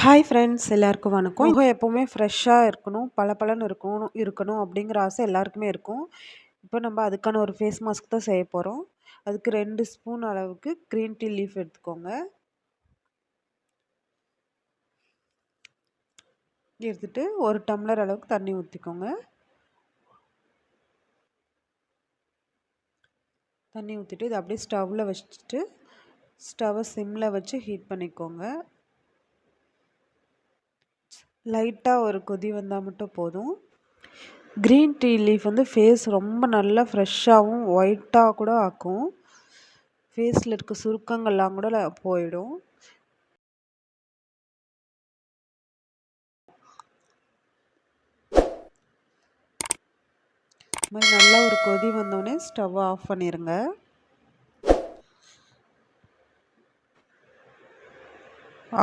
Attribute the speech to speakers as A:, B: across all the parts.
A: Hi friends, எல்லாருக்கும் வணக்கம். முகம் எப்போவுமே ஃப்ரெஷ்ஷாக இருக்கணும், பளபளன்னு இருக்கணும் அப்படிங்கிற ஆசை எல்லாருக்குமே இருக்கும். இப்போ நம்ம அதுக்கான ஒரு ஃபேஸ் மாஸ்க் தான் செய்ய போகிறோம். அதுக்கு 2 ஸ்பூன் அளவுக்கு க்ரீன் டீ லீஃப் எடுத்துக்கோங்க. எடுத்துட்டு 1 டம்ளர் அளவுக்கு தண்ணி ஊற்றிக்கோங்க. தண்ணி ஊற்றிட்டு இதை அப்படியே ஸ்டவ்வில் வச்சுட்டு ஸ்டவ்வை சிம்மில் வச்சு ஹீட் பண்ணிக்கோங்க. லைட்டாக ஒரு கொதி வந்தால் மட்டும் போதும். க்ரீன் டீ லீஃப் வந்து ஃபேஸ் ரொம்ப நல்லா ஃப்ரெஷ்ஷாகவும் ஒயிட்டாக கூட ஆக்கும். ஃபேஸில் இருக்க சுருக்கங்கள்லாம் கூட போயிடும். இது மாதிரி நல்லா ஒரு கொதி வந்தோடனே ஸ்டவ் ஆஃப் பண்ணிடுங்க.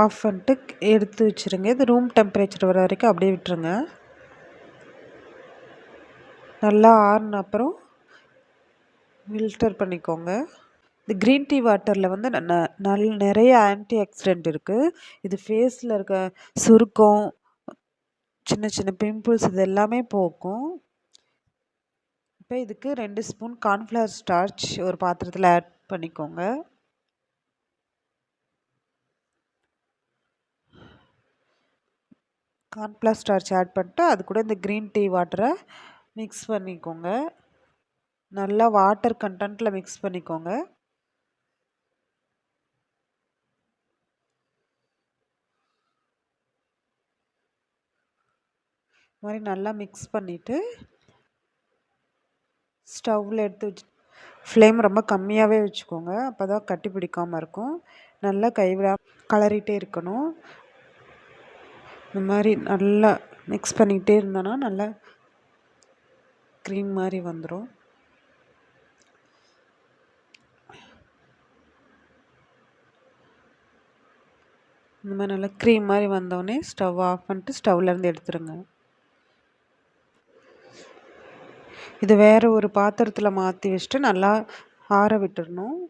A: ஆஃப் பண்ணிட்டு எடுத்து வச்சுருங்க. இது ரூம் டெம்பரேச்சர் வர வரைக்கும் அப்படியே விட்டுருங்க. நல்லா ஆறின அப்புறம் ஃபில்டர் பண்ணிக்கோங்க. இந்த க்ரீன் டீ வாட்டரில் வந்து நிறைய ஆன்டி ஆக்சிடென்ட் இருக்குது. இது ஃபேஸில் இருக்க சுருக்கம், சின்ன சின்ன பிம்பிள்ஸ் இது எல்லாமே போக்கும். இப்போ இதுக்கு 2 ஸ்பூன் கார்ன்ஃப்ளவர் ஸ்டார்ச் ஒரு பாத்திரத்தில் ஆட் பண்ணிக்கோங்க. கார்ன்ஃப்ளவர் ஸ்டார்ச் ஆட் பண்ணிட்டு அது கூட இந்த க்ரீன் டீ வாட்டரை மிக்ஸ் பண்ணிக்கோங்க. நல்லா வாட்டர் கண்டென்ட்டில் மிக்ஸ் பண்ணிக்கோங்க. இது மாதிரி நல்லா மிக்ஸ் பண்ணிவிட்டு ஸ்டவ்வில் எடுத்து வச்சு ஃப்ளேம் ரொம்ப கம்மியாகவே வச்சுக்கோங்க. அப்போ தான் கட்டி பிடிக்காமல் இருக்கும். நல்லா கைவிடாமல் கலரிட்டே இருக்கணும். இந்த மாதிரி நல்லா மிக்ஸ் பண்ணிக்கிட்டே இருந்தோன்னா நல்லா க்ரீம் மாதிரி வந்துடும். இந்த மாதிரி நல்லா க்ரீம் மாதிரி வந்தோடனே ஸ்டவ் ஆஃப் பண்ணிட்டு ஸ்டவ்லேருந்து எடுத்துருங்க. இது வேறு ஒரு பாத்திரத்தில் மாற்றி வச்சுட்டு நல்லா ஆற விட்டுடணும்.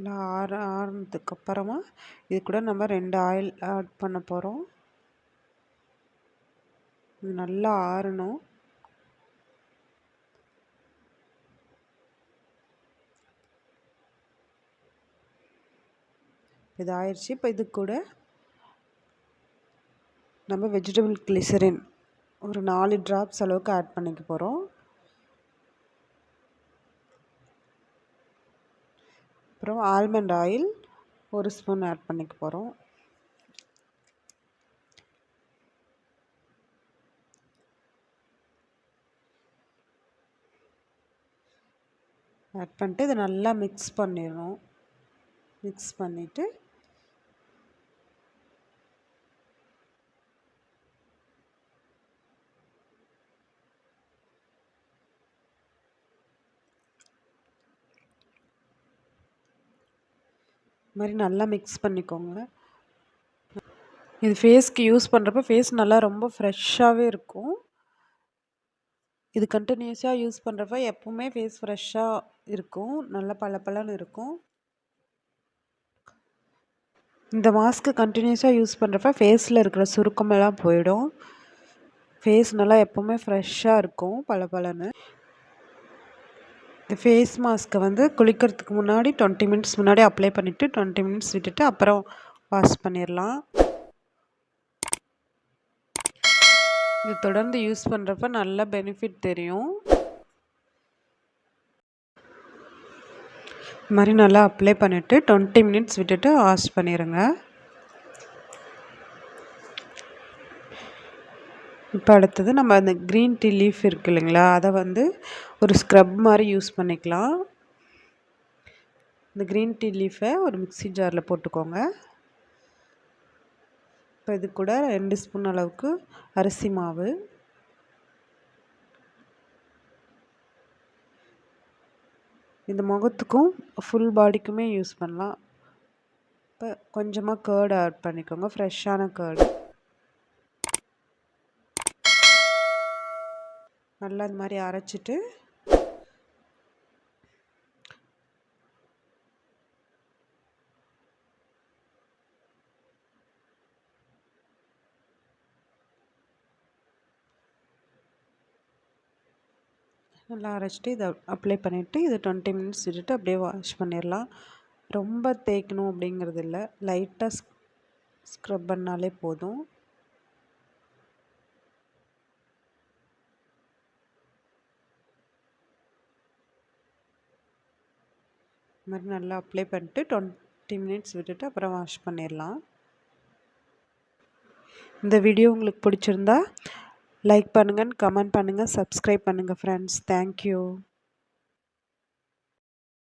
A: நல்லா ஆறுனதுக்கப்புறமா இது கூட நம்ம 2 ஆயில் ஆட் பண்ண போகிறோம். இது நல்லா ஆறணும். இது ஆயிடுச்சு. இப்போ இது கூட நம்ம வெஜிடபிள் கிளிசரின் ஒரு 4 ட்ராப்ஸ் அளவுக்கு ஆட் பண்ணிக்க போகிறோம். அப்புறம் ஆல்மண்ட் ஆயில் 1 ஸ்பூன் ஆட் பண்ணிக்க போகிறோம். ஆட் பண்ணிட்டு இதை நல்லா மிக்ஸ் பண்ணிடணும். மிக்ஸ் பண்ணிவிட்டு இது மாதிரி நல்லா மிக்ஸ் பண்ணிக்கோங்க. இது ஃபேஸ்க்கு யூஸ் பண்ணுறப்ப ஃபேஸ் நல்லா ரொம்ப ஃப்ரெஷ்ஷாகவே இருக்கும். இது கண்டினியூஸாக யூஸ் பண்ணுறப்ப எப்போவுமே ஃபேஸ் ஃப்ரெஷ்ஷாக இருக்கும், நல்லா பளபளன்னு இருக்கும். இந்த மாஸ்க்கு கண்டினியூஸாக யூஸ் பண்ணுறப்ப ஃபேஸில் இருக்கிற சுருக்கமெல்லாம் போயிடும். ஃபேஸ் நல்லா எப்போவுமே ஃப்ரெஷ்ஷாக இருக்கும், பளபளன்னு. இந்த ஃபேஸ் மாஸ்க்கை வந்து குளிக்கிறதுக்கு முன்னாடி 20 மினிட்ஸ் முன்னாடி அப்ளை பண்ணிவிட்டு 20 மினிட்ஸ் விட்டுட்டு அப்புறம் வாஷ் பண்ணிடலாம். இது தொடர்ந்து யூஸ் பண்ணுறப்ப நல்ல பெனிஃபிட் தெரியும். இது மாதிரி நல்லா அப்ளை பண்ணிவிட்டு 20 மினிட்ஸ் விட்டுட்டு வாஷ் பண்ணிடுங்க. இப்போ அடுத்தது நம்ம அந்த க்ரீன் டீ லீஃப் இருக்குது இல்லைங்களா, அதை வந்து ஒரு ஸ்க்ரப் மாதிரி யூஸ் பண்ணிக்கலாம். இந்த க்ரீன் டீ லீஃபை ஒரு மிக்ஸி ஜாரில் போட்டுக்கோங்க. இப்போ இது கூட 2 ஸ்பூன் அளவுக்கு அரிசி மாவு, இந்த முகத்துக்கும் ஃபுல் பாடிக்குமே யூஸ் பண்ணலாம். இப்போ கொஞ்சமாக கர்டு ஆட் பண்ணிக்கோங்க, ஃப்ரெஷ்ஷான கர்டு. நல்லா இந்த மாதிரி அரைச்சிட்டு நல்லா அரைச்சிட்டு இதை அப்ளை பண்ணிவிட்டு இதை 20 மினிட்ஸ் விட்டுட்டு அப்படியே வாஷ் பண்ணிடலாம். ரொம்ப தேய்க்கணும் அப்படிங்கிறது இல்லை, லைட்டாக ஸ்க்ரப் பண்ணாலே போதும். இது மாதிரி நல்லா அப்ளை பண்ணிட்டு 20 மினிட்ஸ் விட்டுட்டு அப்புறம் வாஷ் பண்ணிடலாம். இந்த வீடியோ உங்களுக்கு பிடிச்சிருந்தா லைக் பண்ணுங்கள், கமெண்ட் பண்ணுங்கள், சப்ஸ்கிரைப் பண்ணுங்கள் ஃப்ரெண்ட்ஸ். தேங்க்யூ.